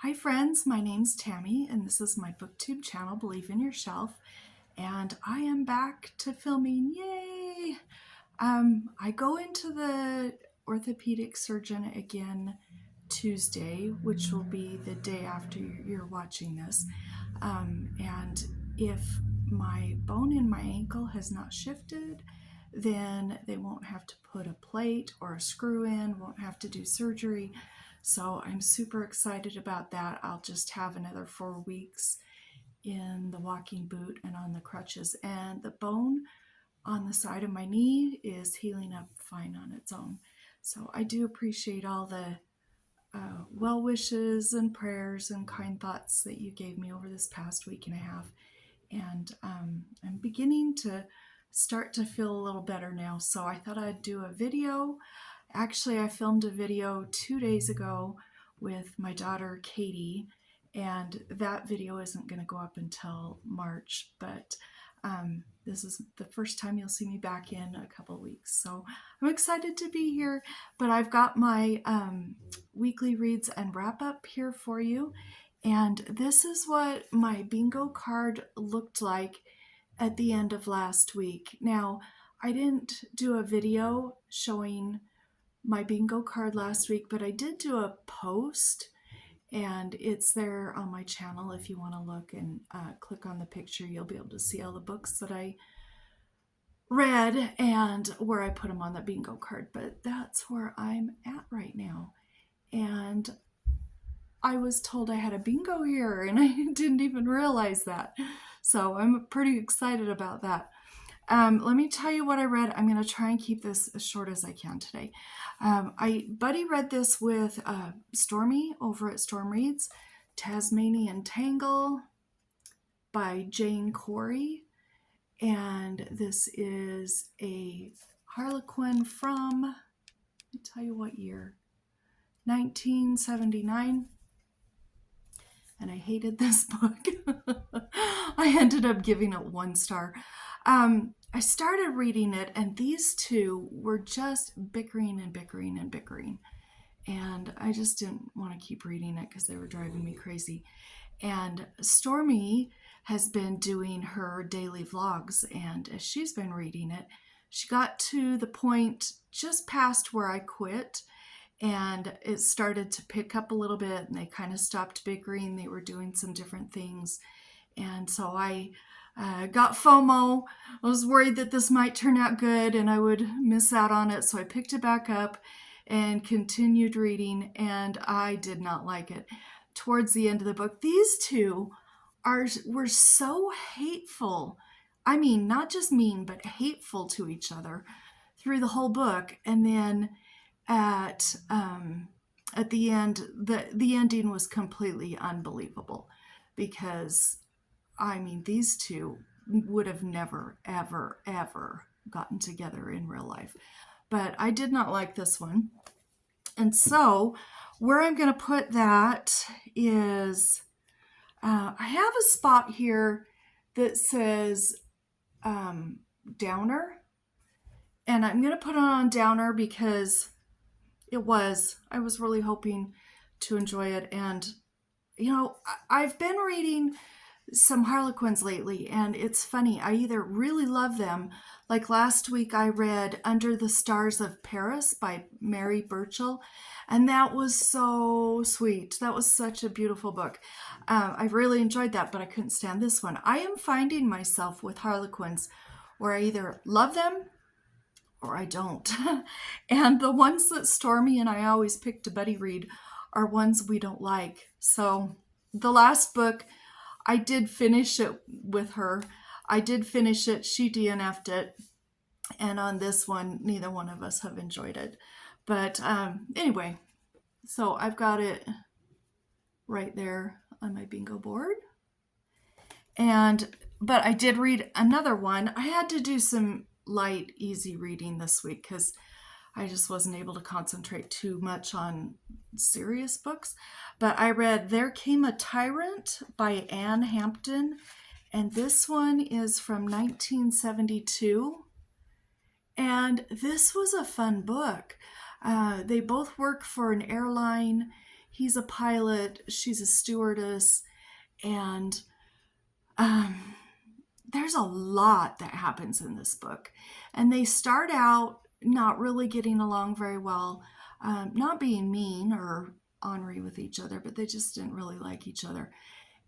Hi friends, my name's Tammy and this is my booktube channel, Believe in Yourself, and I am back to filming, yay! I go into the orthopedic surgeon again Tuesday, which will be the day after you're watching this, and if my bone in my ankle has not shifted, then they won't have to put a plate or a screw in, won't have to do surgery. So I'm super excited about that. I'll just have another 4 weeks in the walking boot and on the crutches. And the bone on the side of my knee is healing up fine on its own. So I do appreciate all the well wishes and prayers and kind thoughts that you gave me over this past week and a half. And I'm beginning to start to feel a little better now. So I thought I'd do a video. Actually, I filmed a video 2 days ago with my daughter Katie, and that video isn't going to go up until March, but this is the first time you'll see me back in a couple of weeks. So I'm excited to be here, but I've got my weekly reads and wrap up here for you. And this is what my bingo card looked like at the end of last week. Now, I didn't do a video showing my bingo card last week, but I did do a post, and it's there on my channel. If you want to look and click on the picture, you'll be able to see all the books that I read and where I put them on the bingo card. But that's where I'm at right now. And I was told I had a bingo here, and I didn't even realize that. So I'm pretty excited about that. Let me tell you what I read. I'm going to try and keep this as short as I can today. I buddy read this with Stormi over at Storm Reads, Tasmanian Tangle by Jane Corrie. And this is a Harlequin from, let me tell you what year, 1979. And I hated this book. I ended up giving it 1 star. I started reading it, and these two were just bickering and bickering and bickering. And I just didn't want to keep reading it because they were driving me crazy. And Stormi has been doing her daily vlogs, and as she's been reading it, she got to the point just past where I quit, and it started to pick up a little bit, and they kind of stopped bickering. They were doing some different things. And so I got FOMO. I was worried that this might turn out good and I would miss out on it. So I picked it back up and continued reading, and I did not like it. Towards the end of the book, these two were so hateful. I mean, not just mean, but hateful to each other through the whole book. And then at the end, the ending was completely unbelievable, because I mean, these two would have never, ever, ever gotten together in real life. But I did not like this one. And so where I'm going to put that is, I have a spot here that says Downer. And I'm going to put it on Downer because I was really hoping to enjoy it. And, you know, I've been reading some Harlequins lately, and it's funny. I either really love them, like last week I read Under the Stars of Paris by Mary Burchell, and that was so sweet. That was such a beautiful book. I really enjoyed that, but I couldn't stand this one. I am finding myself with Harlequins where I either love them or I don't. And the ones that Stormi and I always pick to buddy read are ones we don't like. So the last book, I did finish it with her. I did finish it. She DNF'd it. And on this one, neither one of us have enjoyed it. But anyway, so I've got it right there on my bingo board. But I did read another one. I had to do some light, easy reading this week because I just wasn't able to concentrate too much on serious books. But I read There Came a Tyrant by Hampton, and this one is from 1972. And this was a fun book. They both work for an airline. he's a pilot, she's a stewardess, and um, there's a lot that happens in this book. And they start out not really getting along very well, not being mean or ornery with each other, but they just didn't really like each other.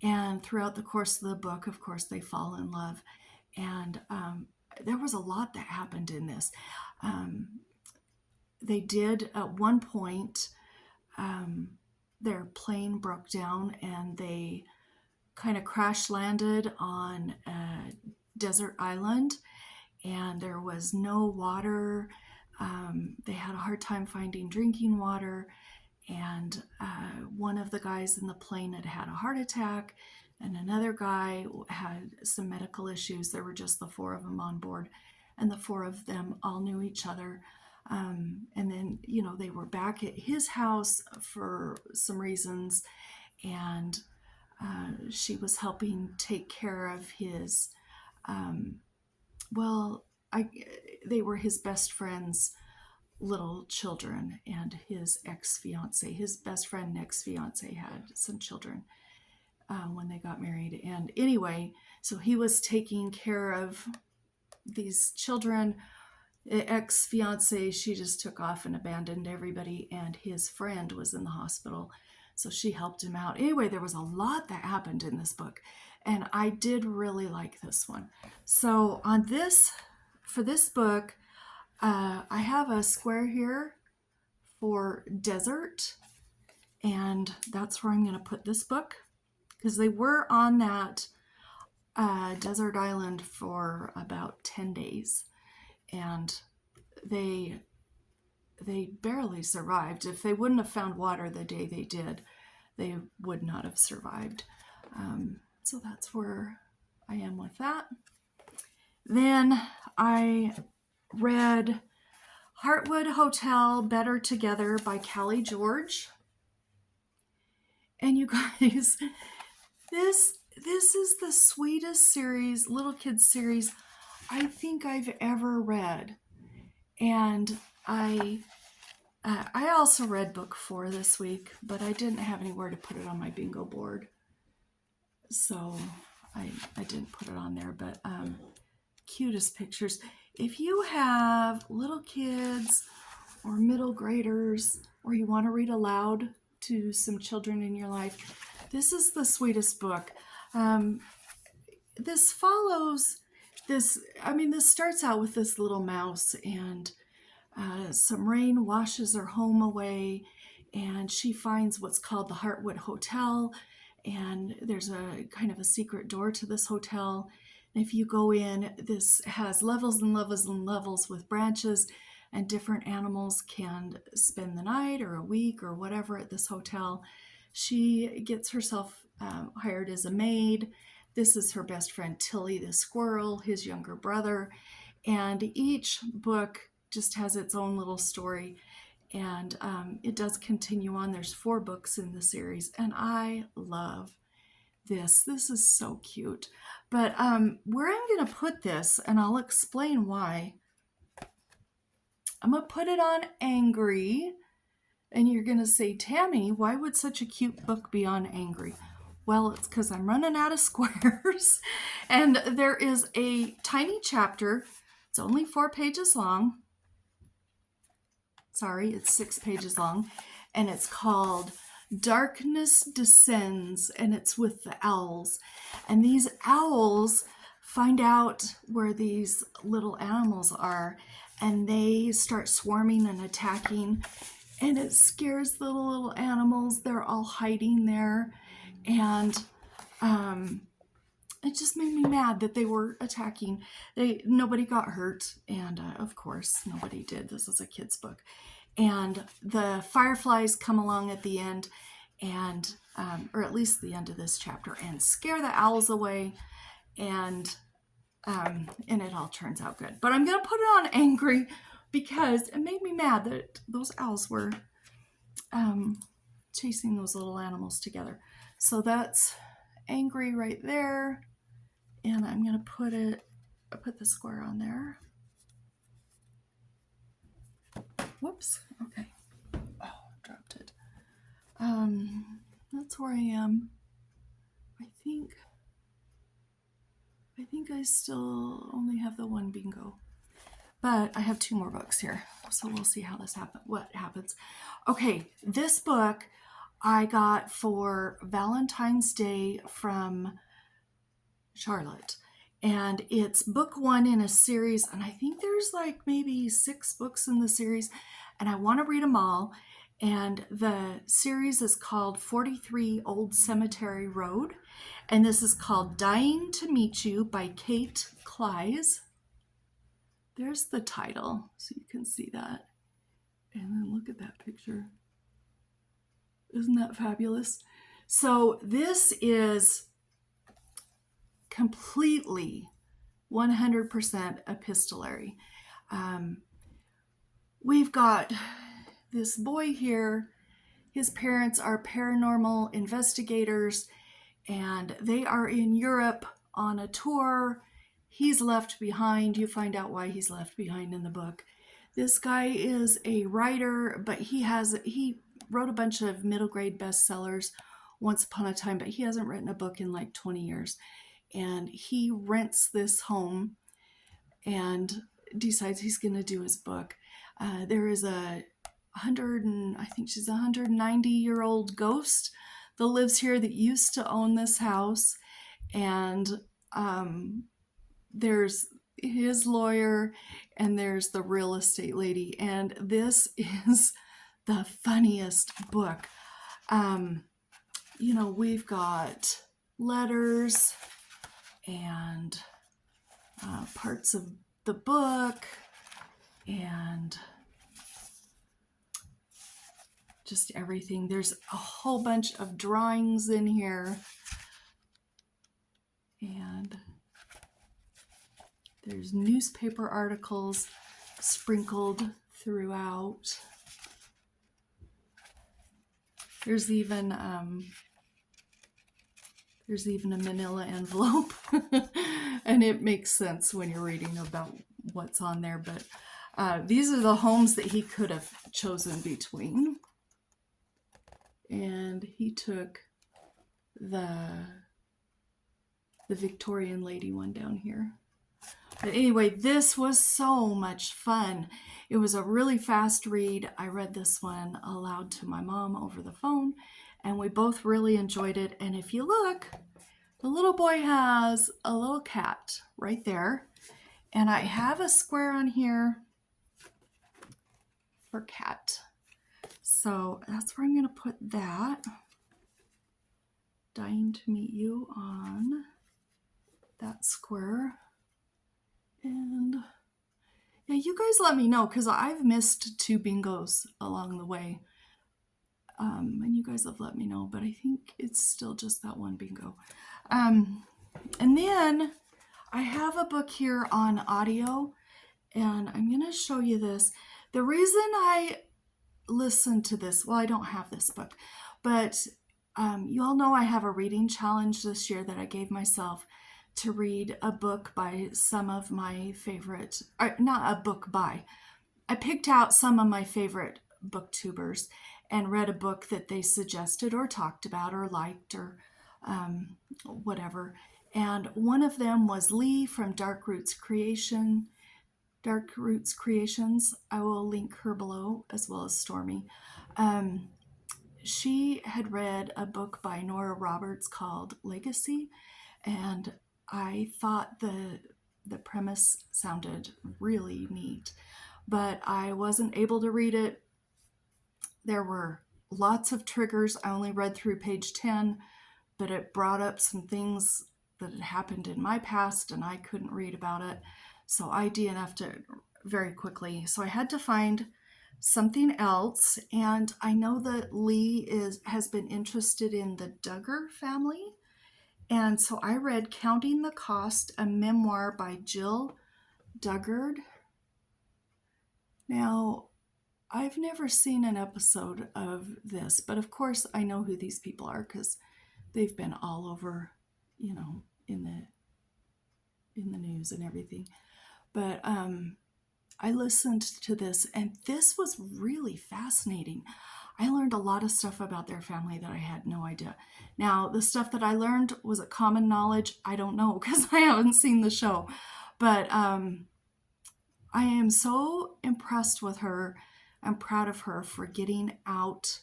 And throughout the course of the book, of course, they fall in love. And there was a lot that happened in this. They did, at one point, their plane broke down and they kind of crash landed on a desert island, and there was no water. They had a hard time finding drinking water, and one of the guys in the plane had had a heart attack, and another guy had some medical issues. There were just the four of them on board, and the four of them all knew each other. And then, they were back at his house for some reasons, and she was helping take care of his, they were his best friend's little children and his ex-fiance. His best friend and ex-fiance had some children when they got married. And anyway, so he was taking care of these children. Ex-fiance, she just took off and abandoned everybody, and his friend was in the hospital, so she helped him out. Anyway, there was a lot that happened in this book, and I did really like this one. So for this book, I have a square here for desert, and that's where I'm going to put this book, because they were on that desert island for about 10 days. And they barely survived. If they wouldn't have found water the day they did, they would not have survived. So that's where I am with that. Then I read Heartwood Hotel Better Together by Kallie George. And you guys, this is the sweetest series, little kids series, I think I've ever read. And I also read book 4 this week, but I didn't have anywhere to put it on my bingo board, so I didn't put it on there. But cutest pictures. If you have little kids or middle graders, or you want to read aloud to some children in your life, this is the sweetest book. This follows this starts out with this little mouse, and some rain washes her home away, and she finds what's called the Heartwood Hotel, and there's a kind of a secret door to this hotel. And if you go in, this has levels and levels and levels with branches, and different animals can spend the night or a week or whatever at this hotel. She gets herself hired as a maid. This is her best friend Tilly the squirrel, his younger brother, and each book just has its own little story, and it does continue on. There's 4 books in the series, and I love this. This is so cute. But where I'm going to put this, and I'll explain why, I'm going to put it on Angry, and you're going to say, Tammy, why would such a cute book be on Angry? Well, it's because I'm running out of squares, and there is a tiny chapter. It's only 4 pages long. Sorry, it's 6 pages long, and it's called Darkness Descends, and it's with the owls. And these owls find out where these little animals are, and they start swarming and attacking, and it scares the little animals. They're all hiding there. And it just made me mad that they were attacking. Nobody got hurt, and of course nobody did. This is a kid's book. And the fireflies come along at the end, and or at least the end of this chapter, and scare the owls away, and it all turns out good. But I'm gonna put it on Angry because it made me mad that those owls were chasing those little animals together. So that's Angry right there, and I'm gonna put the square on there. Whoops. Okay. Oh, dropped it. That's where I am. I think I still only have the one bingo. But I have 2 more books here, so we'll see how what happens. Okay, this book I got for Valentine's Day from Charlotte. And it's book 1 in a series, and I think there's like maybe 6 books in the series, and I want to read them all. And the series is called 43 Old Cemetery Road, and this is called Dying to Meet You by Kate Klise. There's the title, so you can see that. And then look at that picture. Isn't that fabulous? So this is completely 100% epistolary. We've got this boy here. His parents are paranormal investigators, and they are in Europe on a tour. He's left behind. You find out why he's left behind in the book. This guy is a writer, but he wrote a bunch of middle grade bestsellers once upon a time, but he hasn't written a book in like 20 years. And he rents this home and decides he's going to do his book. There is I think she's a 190-year-old ghost that lives here that used to own this house. And there's his lawyer and there's the real estate lady. And this is the funniest book. We've got letters and parts of the book and just everything. There's a whole bunch of drawings in here, and there's newspaper articles sprinkled throughout. There's even a manila envelope and it makes sense when you're reading about what's on there, but these are the homes that he could have chosen between, and he took the Victorian lady one down here. But anyway, this was so much fun. It was a really fast read. I read this one aloud to my mom over the phone, and we both really enjoyed it. And if you look, the little boy has a little cat right there. And I have a square on here for cat. So that's where I'm going to put that. Dying to Meet You on that square. And yeah, you guys let me know, because I've missed 2 bingos along the way. And you guys have let me know, but I think it's still just that one bingo. And then I have a book here on audio, and I'm going to show you this. The reason I listened to this, well, I don't have this book, but you all know I have a reading challenge this year that I gave myself to read a book by some of my favorite, not a book by, I picked out some of my favorite booktubers and read a book that they suggested or talked about or liked or whatever. And one of them was Lee from Dark Roots Creations. I will link her below, as well as Stormi. She had read a book by Nora Roberts called Legacy, and I thought the premise sounded really neat, but I wasn't able to read it. There were lots of triggers. I only read through page 10, but it brought up some things that had happened in my past, and I couldn't read about it. So I DNF'd it very quickly. So I had to find something else, and I know that Lee has been interested in the Duggar family. And so I read Counting the Cost, a memoir by Jill Duggar. Now, I've never seen an episode of this, but of course I know who these people are because they've been all over, in the news and everything. But I listened to this, and this was really fascinating. I learned a lot of stuff about their family that I had no idea. Now, the stuff that I learned, was it common knowledge? I don't know because I haven't seen the show. But I am so impressed with her. I'm proud of her for getting out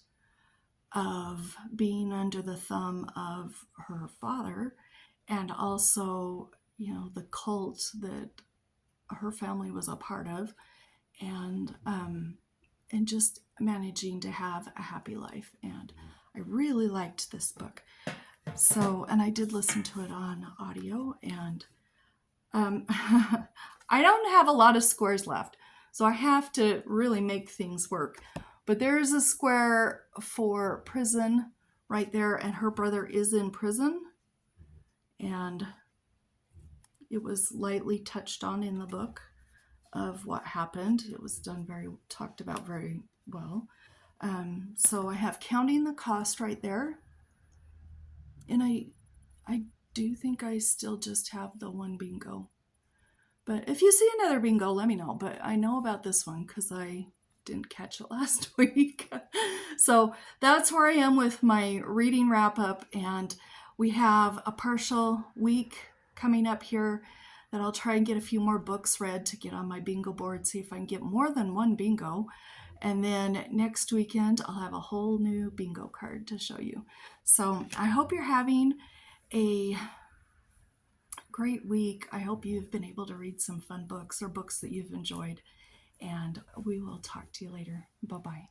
of being under the thumb of her father, and also, the cult that her family was a part of, and just managing to have a happy life. And I really liked this book. So, and I did listen to it on audio, and I don't have a lot of squares left, so I have to really make things work. But there's a square for prison right there, and her brother is in prison, and it was lightly touched on in the book of what happened. It was talked about very well. So I have counting the cost right there, and I do think I still just have the one bingo. But if you see another bingo, let me know. But I know about this one because I didn't catch it last week. So that's where I am with my reading wrap up. And we have a partial week coming up here that I'll try and get a few more books read to get on my bingo board, see if I can get more than one bingo. And then next weekend, I'll have a whole new bingo card to show you. So I hope you're having a great week. I hope you've been able to read some fun books or books that you've enjoyed. And we will talk to you later. Bye-bye.